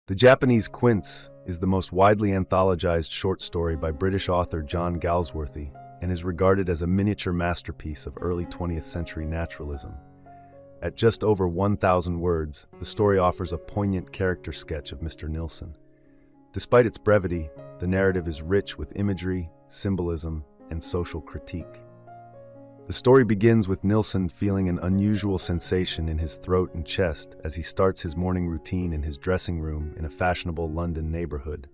The Japanese Quince is the most widely anthologized short story by British author John Galsworthy and is regarded as a miniature masterpiece of early 20th century naturalism. At just over 1,000 words, the story offers a poignant character sketch of Mr. Nilson. Despite its brevity, the narrative is rich with imagery, symbolism, and social critique. The story begins with Nilson feeling an unusual sensation in his throat and chest as he starts his morning routine in his dressing room in a fashionable London neighborhood.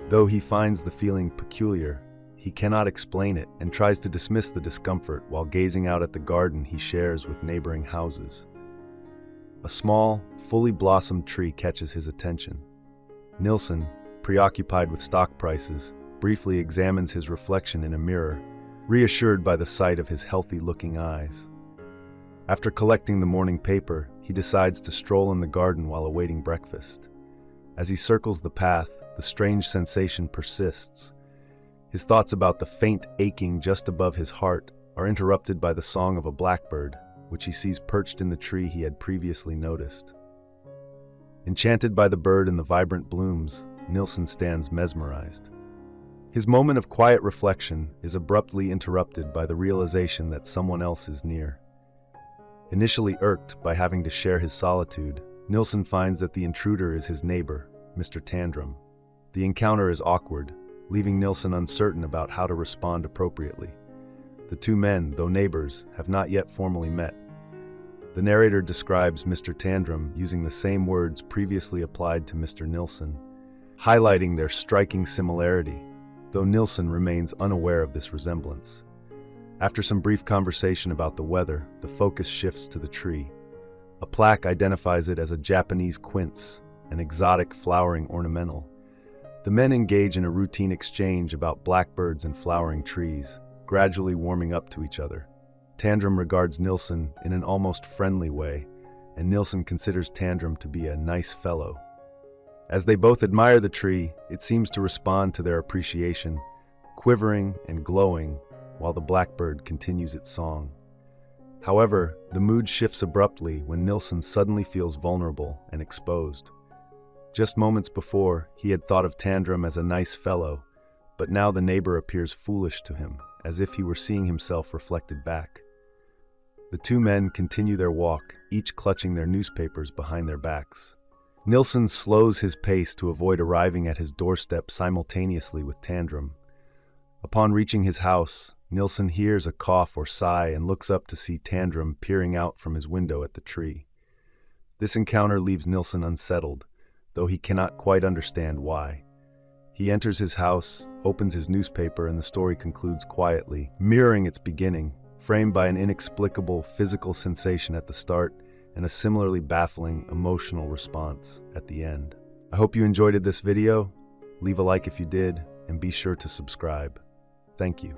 Though he finds the feeling peculiar, he cannot explain it and tries to dismiss the discomfort while gazing out at the garden he shares with neighboring houses. A small, fully blossomed tree catches his attention. Nilson, preoccupied with stock prices, briefly examines his reflection in a mirror, reassured by the sight of his healthy-looking eyes. After collecting the morning paper, he decides to stroll in the garden while awaiting breakfast. As he circles the path, the strange sensation persists. His thoughts about the faint aching just above his heart are interrupted by the song of a blackbird, which he sees perched in the tree he had previously noticed. Enchanted by the bird and the vibrant blooms, Nilson stands mesmerized. His moment of quiet reflection is abruptly interrupted by the realization that someone else is near. Initially irked by having to share his solitude, Nilson finds that the intruder is his neighbor, Mr. Tandram. The encounter is awkward, leaving Nilson uncertain about how to respond appropriately. The two men, though neighbors, have not yet formally met. The narrator describes Mr. Tandram using the same words previously applied to Mr. Nilson, highlighting their striking similarity, though Nilson remains unaware of this resemblance. After some brief conversation about the weather, the focus shifts to the tree. A plaque identifies it as a Japanese quince, an exotic flowering ornamental. The men engage in a routine exchange about blackbirds and flowering trees, gradually warming up to each other. Tandram regards Nilson in an almost friendly way, and Nilson considers Tandram to be a nice fellow. As they both admire the tree, it seems to respond to their appreciation, quivering and glowing while the blackbird continues its song. However, the mood shifts abruptly when Nilson suddenly feels vulnerable and exposed. Just moments before, he had thought of Tandram as a nice fellow, but now the neighbor appears foolish to him, as if he were seeing himself reflected back. The two men continue their walk, each clutching their newspapers behind their backs. Nilson slows his pace to avoid arriving at his doorstep simultaneously with Tandram. Upon reaching his house, Nilson hears a cough or sigh and looks up to see Tandram peering out from his window at the tree. This encounter leaves Nilson unsettled, though he cannot quite understand why. He enters his house, opens his newspaper, and the story concludes quietly, mirroring its beginning, framed by an inexplicable physical sensation at the start and a similarly baffling emotional response at the end. I hope you enjoyed this video. Leave a like if you did, and be sure to subscribe. Thank you.